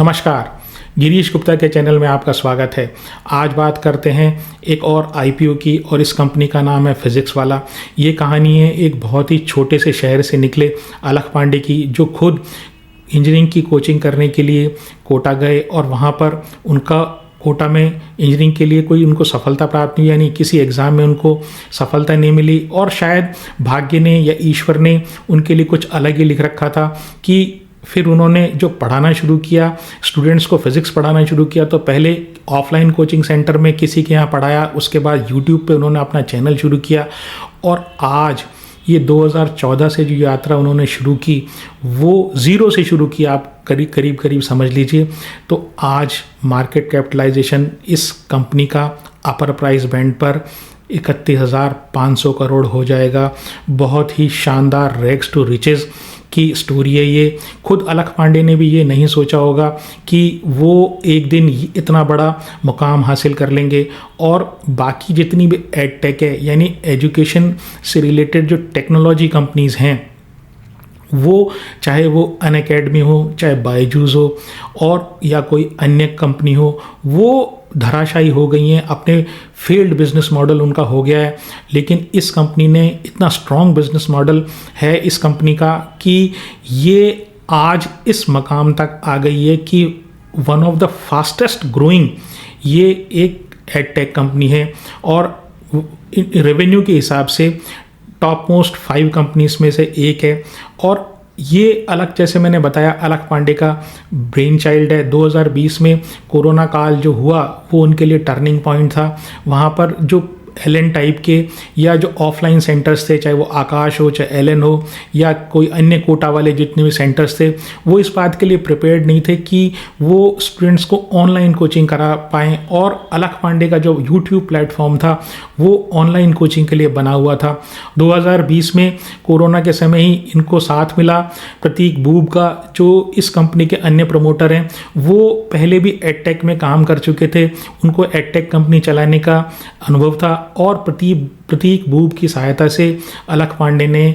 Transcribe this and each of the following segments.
नमस्कार, गिरीश गुप्ता के चैनल में आपका स्वागत है। आज बात करते हैं एक और आईपीओ की और इस कंपनी का नाम है फिजिक्स वाला। ये कहानी है एक बहुत ही छोटे से शहर से निकले अलख पांडे की, जो खुद इंजीनियरिंग की कोचिंग करने के लिए कोटा गए और वहाँ पर उनका कोटा में इंजीनियरिंग के लिए कोई उनको सफलता प्राप्त नहीं, यानी किसी एग्ज़ाम में उनको सफलता नहीं मिली और शायद भाग्य ने या ईश्वर ने उनके लिए कुछ अलग ही लिख रखा था कि फिर उन्होंने जो पढ़ाना शुरू किया, स्टूडेंट्स को फिज़िक्स पढ़ाना शुरू किया। तो पहले ऑफलाइन कोचिंग सेंटर में किसी के यहाँ पढ़ाया, उसके बाद यूट्यूब पे उन्होंने अपना चैनल शुरू किया और आज ये 2014 से जो यात्रा उन्होंने शुरू की वो ज़ीरो से शुरू की, आप करीब समझ लीजिए। तो आज मार्केट कैपिटलाइजेशन इस कंपनी का अपर प्राइस बैंड पर 31,500 करोड़ हो जाएगा। बहुत ही शानदार रैग्स टू रिचेज़ की स्टोरी है ये। खुद अलख पांडे ने भी ये नहीं सोचा होगा कि वो एक दिन इतना बड़ा मुकाम हासिल कर लेंगे और बाकी जितनी भी एडटेक है, यानी एजुकेशन से रिलेटेड जो टेक्नोलॉजी कंपनीज़ हैं, वो चाहे वो अनअकैडमी हो, चाहे बायजूस हो और या कोई अन्य कंपनी हो, वो धराशायी हो गई हैं। अपने फेल्ड बिजनेस मॉडल उनका हो गया है। लेकिन इस कंपनी ने इतना स्ट्रॉन्ग बिजनेस मॉडल है इस कंपनी का कि ये आज इस मकाम तक आ गई है कि one of the fastest growing ये एक एडटेक कंपनी है और रेवेन्यू के हिसाब से टॉप मोस्ट 5 कंपनीज में से एक है। और ये अलग, जैसे मैंने बताया, अलख पांडे का ब्रेन चाइल्ड है। 2020 में कोरोना काल जो हुआ वो उनके लिए टर्निंग पॉइंट था। वहाँ पर जो एलन टाइप के या जो ऑफलाइन सेंटर्स थे, चाहे वो आकाश हो, चाहे एलन हो या कोई अन्य कोटा वाले जितने भी सेंटर्स थे, वो इस बात के लिए प्रिपेयर्ड नहीं थे कि वो स्टूडेंट्स को ऑनलाइन कोचिंग करा पाएँ। और अलख पांडे का जो यूट्यूब प्लेटफॉर्म था वो ऑनलाइन कोचिंग के लिए बना हुआ था। 2020 में कोरोना के समय ही इनको साथ मिला प्रतीक बूब का, जो इस कंपनी के अन्य प्रमोटर हैं। वो पहले भी एडटेक में काम कर चुके थे, उनको एडटेक कंपनी चलाने का अनुभव था और प्रतीक बूब की सहायता से अलख पांडे ने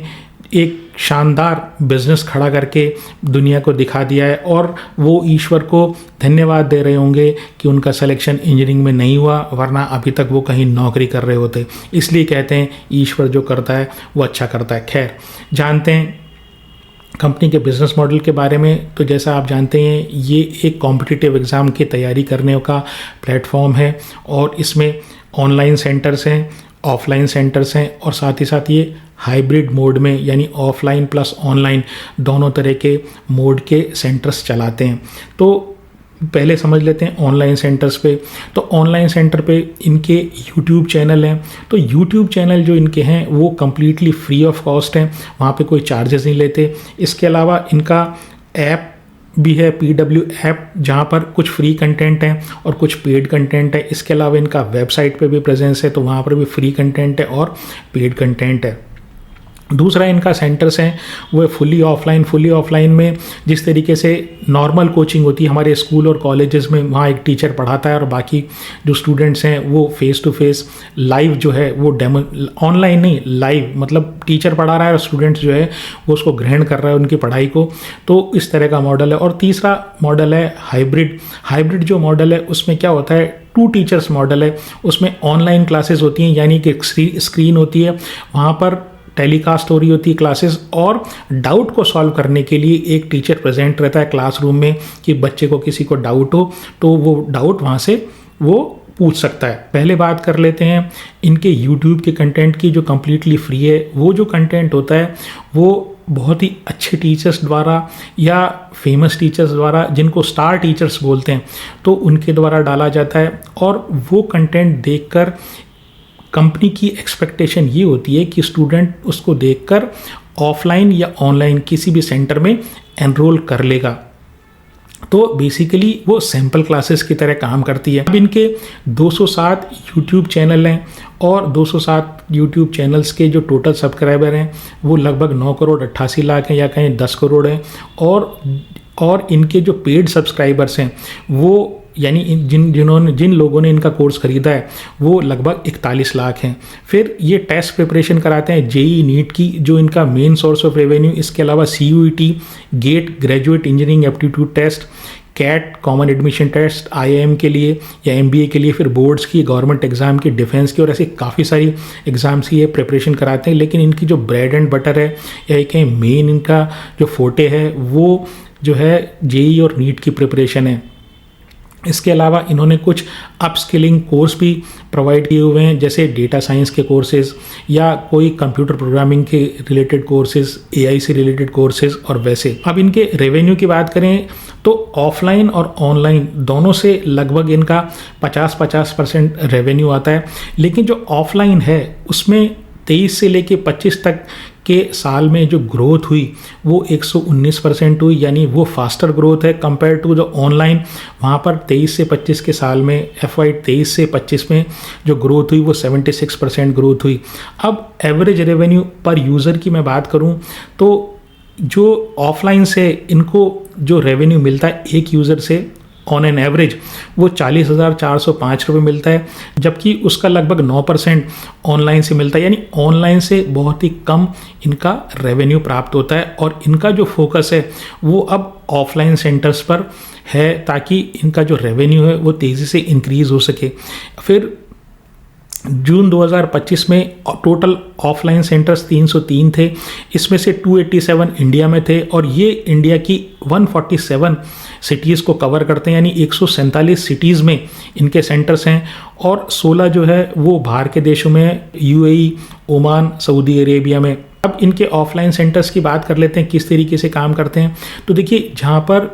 एक शानदार बिजनेस खड़ा करके दुनिया को दिखा दिया है। और वो ईश्वर को धन्यवाद दे रहे होंगे कि उनका सिलेक्शन इंजीनियरिंग में नहीं हुआ, वरना अभी तक वो कहीं नौकरी कर रहे होते। इसलिए कहते हैं ईश्वर जो करता है वो अच्छा करता है। खैर, जानते हैं कंपनी के बिज़नेस मॉडल के बारे में। तो जैसा आप जानते हैं ये एक कॉम्पिटिटिव एग्ज़ाम की तैयारी करने का प्लेटफॉर्म है और इसमें ऑनलाइन सेंटर्स हैं, ऑफलाइन सेंटर्स हैं और साथ ही साथ ये हाइब्रिड मोड में, यानी ऑफलाइन प्लस ऑनलाइन दोनों तरह के मोड के सेंटर्स चलाते हैं। तो पहले समझ लेते हैं ऑनलाइन सेंटर्स पे। तो ऑनलाइन सेंटर पे इनके यूट्यूब चैनल हैं। तो यूट्यूब चैनल जो इनके हैं वो कम्प्लीटली फ्री ऑफ कॉस्ट हैं, वहाँ पे कोई चार्जेस नहीं लेते। इसके अलावा इनका ऐप भी है, PW ऐप, जहाँ पर कुछ फ्री कंटेंट है और कुछ पेड कंटेंट है। इसके अलावा इनका वेबसाइट पे भी प्रेजेंस है, तो वहाँ पर भी फ्री कंटेंट है और पेड कंटेंट है। दूसरा इनका सेंटर्स हैं वो फुली ऑफलाइन में जिस तरीके से नॉर्मल कोचिंग होती है हमारे स्कूल और कॉलेजेस में, वहाँ एक टीचर पढ़ाता है और बाकी जो स्टूडेंट्स हैं वो फेस टू फेस लाइव जो है वो डेमो, ऑनलाइन नहीं लाइव, मतलब टीचर पढ़ा रहा है और स्टूडेंट्स जो है वो उसको ग्रहण कर रहा है उनकी पढ़ाई को। तो इस तरह का मॉडल है। और तीसरा मॉडल है हाइब्रिड जो मॉडल है उसमें क्या होता है, 2 टीचर्स मॉडल है। उसमें ऑनलाइन क्लासेस होती हैं, यानी कि स्क्रीन होती है, वहाँ पर टेलीकास्ट हो रही होती है क्लासेस और डाउट को सॉल्व करने के लिए एक टीचर प्रेजेंट रहता है क्लासरूम में कि बच्चे को किसी को डाउट हो तो वो डाउट वहाँ से वो पूछ सकता है। पहले बात कर लेते हैं इनके YouTube के कंटेंट की, जो कम्प्लीटली फ्री है। वो जो कंटेंट होता है वो बहुत ही अच्छे टीचर्स द्वारा या फेमस टीचर्स द्वारा, जिनको स्टार टीचर्स बोलते हैं, तो उनके द्वारा डाला जाता है। और वो कंटेंट देखकर कंपनी की एक्सपेक्टेशन ये होती है कि स्टूडेंट उसको देखकर ऑफलाइन या ऑनलाइन किसी भी सेंटर में एनरोल कर लेगा। तो बेसिकली वो सैम्पल क्लासेस की तरह काम करती है। अब इनके 207 यूट्यूब चैनल हैं और 207 यूट्यूब चैनल्स के जो टोटल सब्सक्राइबर हैं वो लगभग 9,88,00,000 हैं या कहीं 10 करोड़ हैं। और इनके जो पेड सब्सक्राइबर्स हैं वो, यानी जिन लोगों ने इनका कोर्स खरीदा है वो लगभग 41 लाख हैं। फिर ये टेस्ट प्रिपरेशन कराते हैं जेई नीट की, जो इनका मेन सोर्स ऑफ रेवेन्यू। इसके अलावा CUET GATE graduate engineering aptitude test CAT common admission test IIM के लिए या MBA के लिए, फिर बोर्ड्स की, गवर्नमेंट एग्ज़ाम की, डिफेंस की, और ऐसी काफ़ी सारी एग्ज़ाम्स की ये प्रिपरेशन कराते हैं। लेकिन इनकी जो ब्रेड एंड बटर है या कहीं मेन इनका जो फोटे है वो जो है JEE और नीट की प्रिपरेशन है। इसके अलावा इन्होंने कुछ अपस्किलिंग कोर्स भी प्रोवाइड किए हुए हैं, जैसे डेटा साइंस के कोर्सेज या कोई कंप्यूटर प्रोग्रामिंग के रिलेटेड कोर्सेज, AI से रिलेटेड कोर्सेज और वैसे। अब इनके रेवेन्यू की बात करें तो ऑफलाइन और ऑनलाइन दोनों से लगभग इनका 50-50% रेवेन्यू आता है। लेकिन जो ऑफलाइन है उसमें 23 से लेके 25 तक के साल में जो ग्रोथ हुई वो 119% हुई, यानी वो फास्टर ग्रोथ है कंपेयर टू जो ऑनलाइन। वहाँ पर 23 से 25 के साल में FY 23 से 25 में जो ग्रोथ हुई वो 76% ग्रोथ हुई। अब एवरेज रेवेन्यू पर यूज़र की मैं बात करूँ तो जो ऑफलाइन से इनको जो रेवेन्यू मिलता है एक यूज़र से ऑन एन एवरेज वो 40,405 रुपये मिलता है, जबकि उसका लगभग 9% ऑनलाइन से मिलता है। यानी ऑनलाइन से बहुत ही कम इनका रेवेन्यू प्राप्त होता है और इनका जो फोकस है वो अब ऑफलाइन सेंटर्स पर है ताकि इनका जो रेवेन्यू है वो तेज़ी से इंक्रीज़ हो सके। फिर जून 2025 में टोटल ऑफलाइन सेंटर्स 303 थे, इसमें से 287 इंडिया में थे और ये इंडिया की 147 सिटीज़ को कवर करते हैं, यानी 147 सिटीज़ में इनके सेंटर्स हैं और 16 जो है वो बाहर के देशों में है, UAE, ओमान, सऊदी अरेबिया में। अब इनके ऑफलाइन सेंटर्स की बात कर लेते हैं किस तरीके से काम करते हैं। तो देखिए, जहाँ पर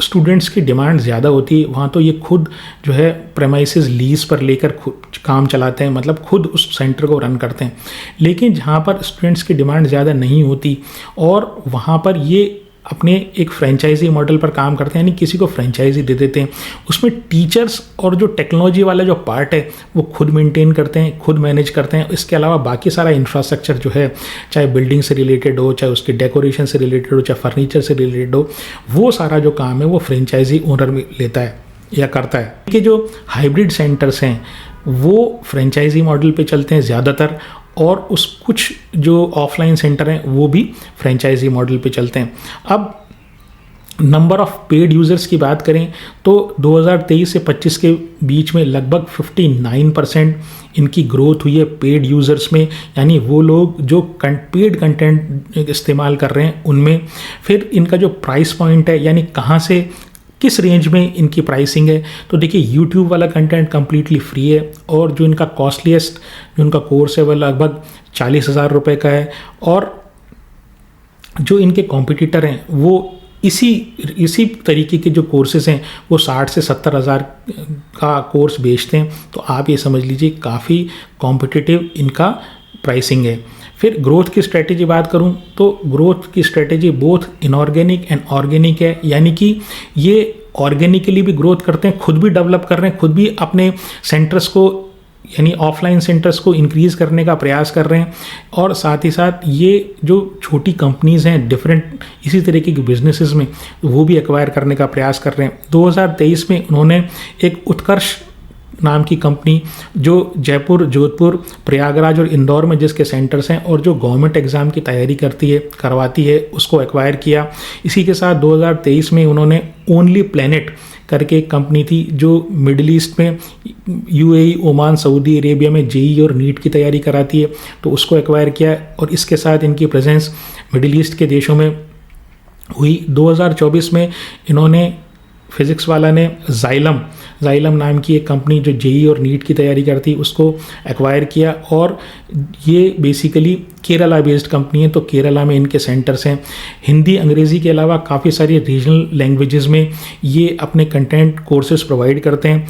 स्टूडेंट्स की डिमांड ज़्यादा होती है वहाँ तो ये खुद जो है प्रेमाइसेस लीज पर लेकर खुद काम चलाते हैं, मतलब खुद उस सेंटर को रन करते हैं। लेकिन जहाँ पर स्टूडेंट्स की डिमांड ज़्यादा नहीं होती और वहाँ पर ये अपने एक फ्रेंचाइजी मॉडल पर काम करते हैं, यानी किसी को फ्रेंचाइजी दे देते हैं। उसमें टीचर्स और जो टेक्नोलॉजी वाला जो पार्ट है वो खुद मेंटेन करते हैं, खुद मैनेज करते हैं। इसके अलावा बाकी सारा इंफ्रास्ट्रक्चर जो है, चाहे बिल्डिंग से रिलेटेड हो, चाहे उसके डेकोरेशन से रिलेटेड हो, चाहे फर्नीचर से रिलेटेड हो, वो सारा जो काम है वो फ्रेंचाइजी ओनर लेता है या करता है। कि जो हाइब्रिड सेंटर्स हैं वो फ्रेंचाइजी मॉडल पे चलते हैं ज़्यादातर और उस कुछ जो ऑफलाइन सेंटर हैं वो भी फ्रेंचाइजी मॉडल पे चलते हैं। अब नंबर ऑफ़ पेड यूज़र्स की बात करें तो 2023 से 25 के बीच में लगभग 59% इनकी ग्रोथ हुई है पेड यूज़र्स में, यानी वो लोग जो पेड कंटेंट इस्तेमाल कर रहे हैं उनमें। फिर इनका जो प्राइस पॉइंट है, यानी कहाँ से किस रेंज में इनकी प्राइसिंग है, तो देखिए यूट्यूब वाला कंटेंट कम्प्लीटली फ्री है और जो इनका कॉस्टलीस्ट जो इनका कोर्स है वह लगभग 40,000 रुपये का है और जो इनके कॉम्पिटिटर हैं वो इसी तरीके के जो कोर्सेज़ हैं वो 60 से 70,000 का कोर्स बेचते हैं। तो आप ये समझ लीजिए काफ़ी कॉम्पिटिटिव इनका प्राइसिंग है। फिर ग्रोथ की स्ट्रेटेजी बात करूं तो ग्रोथ की strategy both inorganic and organic है, यानी कि ये ऑर्गेनिकली भी ग्रोथ करते हैं, खुद भी डेवलप कर रहे हैं, खुद भी अपने सेंटर्स को यानी ऑफलाइन सेंटर्स को इंक्रीज़ करने का प्रयास कर रहे हैं और साथ ही साथ ये जो छोटी कंपनीज़ हैं डिफरेंट इसी तरीके के बिजनेसेस में वो भी एक्वायर करने का प्रयास कर रहे हैं। 2023 में उन्होंने एक उत्कर्ष नाम की कंपनी जो जयपुर, जोधपुर, प्रयागराज और इंदौर में जिसके सेंटर्स हैं और जो गवर्नमेंट एग्ज़ाम की तैयारी करवाती है उसको एक्वायर किया। इसी के साथ 2023 में उन्होंने ओनली प्लेनेट करके एक कंपनी थी जो मिडिल ईस्ट में UAE, ओमान, सऊदी अरेबिया में JEE और नीट की तैयारी कराती है, तो उसको एक्वायर किया और इसके साथ इनकी प्रेजेंस मिडिल ईस्ट के देशों में हुई। 2024 में इन्होंने फिज़िक्स वाला ने जाइलम नाम की एक कंपनी जो JEE और नीट की तैयारी करती उसको एक्वायर किया और ये बेसिकली केरला बेस्ड कंपनी है, तो केरला में इनके सेंटर्स हैं। हिंदी, अंग्रेज़ी के अलावा काफ़ी सारी रीजनल लैंग्वेजेस में ये अपने कंटेंट कोर्सेज प्रोवाइड करते हैं।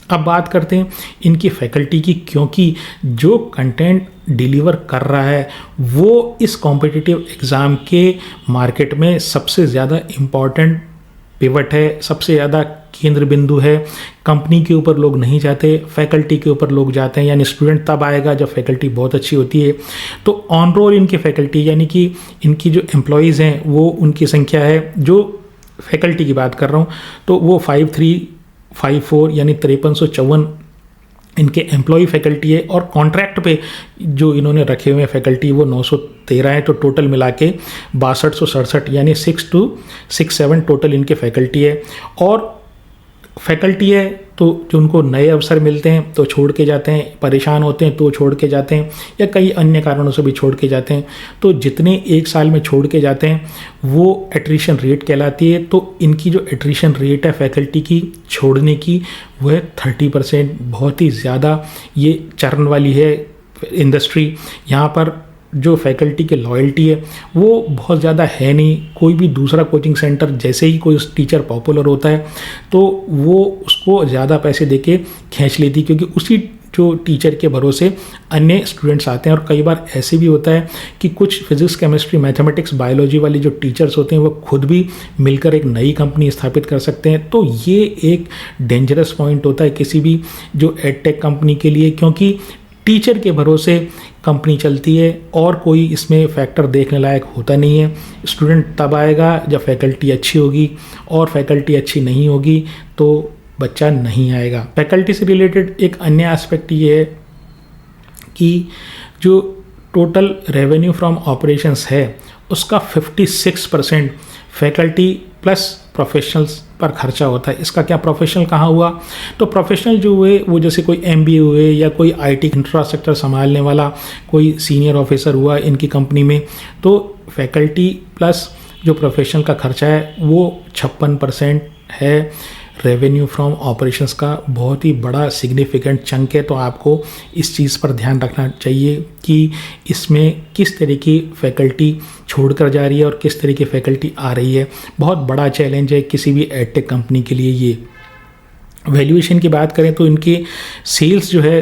अब बात करते हैं इनकी फैकल्टी की, क्योंकि जो कंटेंट डिलीवर कर रहा है वो इस कॉम्पिटिटिव एग्ज़ाम के मार्केट में सबसे ज़्यादा इम्पॉर्टेंट पिवट है, सबसे ज़्यादा केंद्र बिंदु है। कंपनी के ऊपर लोग नहीं जाते, फैकल्टी के ऊपर लोग जाते हैं, यानी स्टूडेंट तब आएगा जब फैकल्टी बहुत अच्छी होती है। तो ऑन रोल इनकी फैकल्टी यानी कि इनकी जो एम्प्लॉयज़ हैं वो उनकी संख्या है, जो फैकल्टी की बात कर रहा हूँ तो वो 5354 यानी 5354 इनके एम्प्लॉय फैकल्टी है, और कॉन्ट्रैक्ट पे जो इन्होंने रखे हुए हैं फैकल्टी वो 913 है। तो टोटल मिला के 6267 यानी 6267 टोटल इनके फैकल्टी है। और फैकल्टी है तो जो उनको नए अवसर मिलते हैं तो छोड़ के जाते हैं, परेशान होते हैं तो छोड़ के जाते हैं, या कई अन्य कारणों से भी छोड़ के जाते हैं। तो जितने एक साल में छोड़ के जाते हैं वो एट्रिशन रेट कहलाती है। तो इनकी जो एट्रिशन रेट है फैकल्टी की छोड़ने की वो है 30%, बहुत ही ज़्यादा ये चरण वाली है इंडस्ट्री। यहाँ पर जो फैकल्टी की लॉयल्टी है वो बहुत ज़्यादा है नहीं। कोई भी दूसरा कोचिंग सेंटर जैसे ही कोई टीचर पॉपुलर होता है तो वो उसको ज़्यादा पैसे देके खींच लेती, क्योंकि उसी जो टीचर के भरोसे अन्य स्टूडेंट्स आते हैं। और कई बार ऐसे भी होता है कि कुछ फिजिक्स, केमिस्ट्री, मैथमेटिक्स, बायोलॉजी वाले जो टीचर्स होते हैं वो खुद भी मिलकर एक नई कंपनी स्थापित कर सकते हैं। तो ये एक डेंजरस पॉइंट होता है किसी भी जो एडटेक कंपनी के लिए, क्योंकि टीचर के भरोसे कंपनी चलती है और कोई इसमें फैक्टर देखने लायक होता नहीं है। स्टूडेंट तब आएगा जब फैकल्टी अच्छी होगी, और फैकल्टी अच्छी नहीं होगी तो बच्चा नहीं आएगा। फैकल्टी से रिलेटेड एक अन्य एस्पेक्ट ये है कि जो टोटल रेवेन्यू फ्रॉम ऑपरेशंस है उसका 56% फैकल्टी प्लस प्रोफेशनल्स पर खर्चा होता है। इसका क्या, प्रोफेशनल कहाँ हुआ, तो प्रोफेशनल जो हुए वो जैसे कोई MBA हुए या कोई IT इंफ्रास्ट्रक्चर संभालने वाला कोई सीनियर ऑफिसर हुआ इनकी कंपनी में। तो फैकल्टी प्लस जो प्रोफेशनल का खर्चा है वो 56% है रेवेन्यू फ्रॉम ऑपरेशंस का। बहुत ही बड़ा सिग्निफिकेंट चंक है। तो आपको इस चीज़ पर ध्यान रखना चाहिए कि इसमें किस तरह की फैकल्टी छोड़कर जा रही है और किस तरह की फैकल्टी आ रही है। बहुत बड़ा चैलेंज है किसी भी एडटेक कंपनी के लिए ये। वैल्यूएशन की बात करें तो इनके सेल्स जो है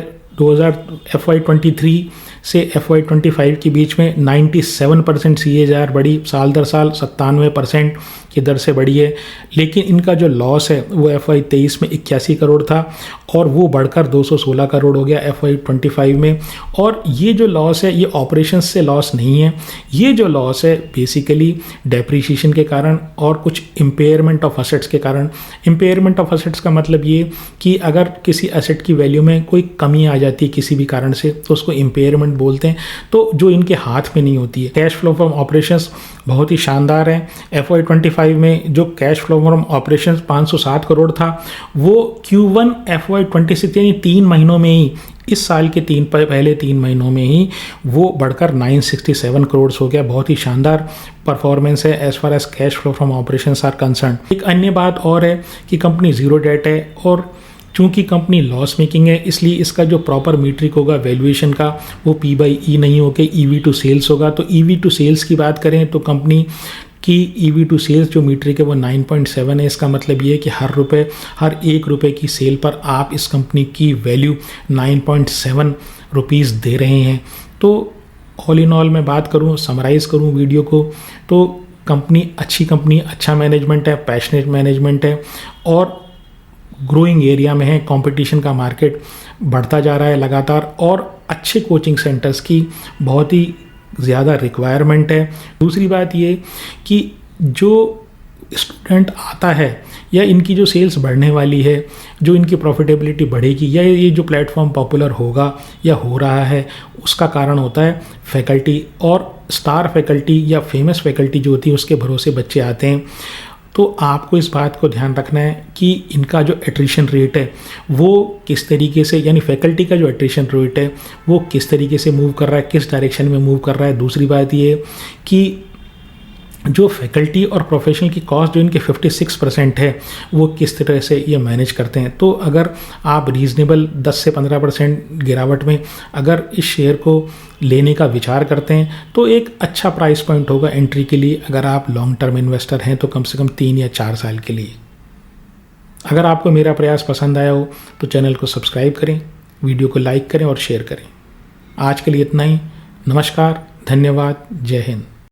FY23 से FY25 के बीच में 97% CAGR बढ़ी, साल दर साल 97% की दर से बढ़ी है। लेकिन इनका जो लॉस है वो FY23 में 81 करोड़ था और वो बढ़कर 216 करोड़ हो गया FY25 में। और ये जो लॉस है ये ऑपरेशंस से लॉस नहीं है, ये जो लॉस है बेसिकली डेप्रिसिएशन के कारण और कुछ इम्पेयरमेंट ऑफ असेट्स के कारण। इम्पेयरमेंट ऑफ असेट्स का मतलब ये कि अगर किसी एसेट की वैल्यू में कोई कमी आ जाती है किसी भी कारण से तो उसको इम्पेयरमेंट बोलते हैं, तो जो इनके हाथ में नहीं होती है। कैश फ्लो फ्रॉम ऑपरेशंस बहुत ही शानदार है। FY25 में जो cash flow from operations 507 crore था वो Q1 FY26 यानी 3 महीनों में ही, इस साल के पहले 3 महीनों में ही वो बढ़कर 967 करोड़ हो गया। बहुत ही शानदार परफॉर्मेंस है as far as cash flow from operations are concern. एक अन्य बात और है कि कंपनी जीरो डेट है और चूंकि कंपनी लॉस मेकिंग है इसलिए इसका जो प्रॉपर मीट्रिक होगा वैल्यूएशन का वो P/E नहीं होकर EV टू सेल्स होगा। तो EV टू सेल्स की बात करें तो कंपनी की EV टू सेल्स जो मीट्रिक है वो 9.7 है। इसका मतलब ये है कि हर एक रुपये की सेल पर आप इस कंपनी की वैल्यू 9.7 रुपीज़ दे रहे हैं। तो ऑल इन ऑल मैं बात करूँ, समराइज़ करूँ वीडियो को, तो कंपनी अच्छी कंपनी, अच्छा मैनेजमेंट है, पैशनेट मैनेजमेंट है और ग्रोइंग एरिया में है। कंपटीशन का मार्केट बढ़ता जा रहा है लगातार और अच्छे कोचिंग सेंटर्स की बहुत ही ज़्यादा रिक्वायरमेंट है। दूसरी बात ये कि जो स्टूडेंट आता है या इनकी जो सेल्स बढ़ने वाली है, जो इनकी प्रॉफिटेबिलिटी बढ़ेगी या ये जो प्लेटफॉर्म पॉपुलर होगा या हो रहा है उसका कारण होता है फैकल्टी। और स्टार फैकल्टी या फेमस फैकल्टी जो होती है उसके भरोसे बच्चे आते हैं। तो आपको इस बात को ध्यान रखना है कि इनका जो एट्रिशन रेट है वो किस तरीके से, यानी फैकल्टी का जो एट्रिशन रेट है वो किस तरीके से मूव कर रहा है, किस डायरेक्शन में मूव कर रहा है। दूसरी बात ये कि जो फैकल्टी और प्रोफेशनल की कॉस्ट जो इनके 56% है वो किस तरह से ये मैनेज करते हैं। तो अगर आप रीज़नेबल 10 से 15% गिरावट में अगर इस शेयर को लेने का विचार करते हैं तो एक अच्छा प्राइस पॉइंट होगा एंट्री के लिए। अगर आप लॉन्ग टर्म इन्वेस्टर हैं तो कम से कम 3 या 4 साल के लिए। अगर आपको मेरा प्रयास पसंद आया हो तो चैनल को सब्सक्राइब करें, वीडियो को लाइक करें और शेयर करें। आज के लिए इतना ही। नमस्कार, धन्यवाद, जय हिंद।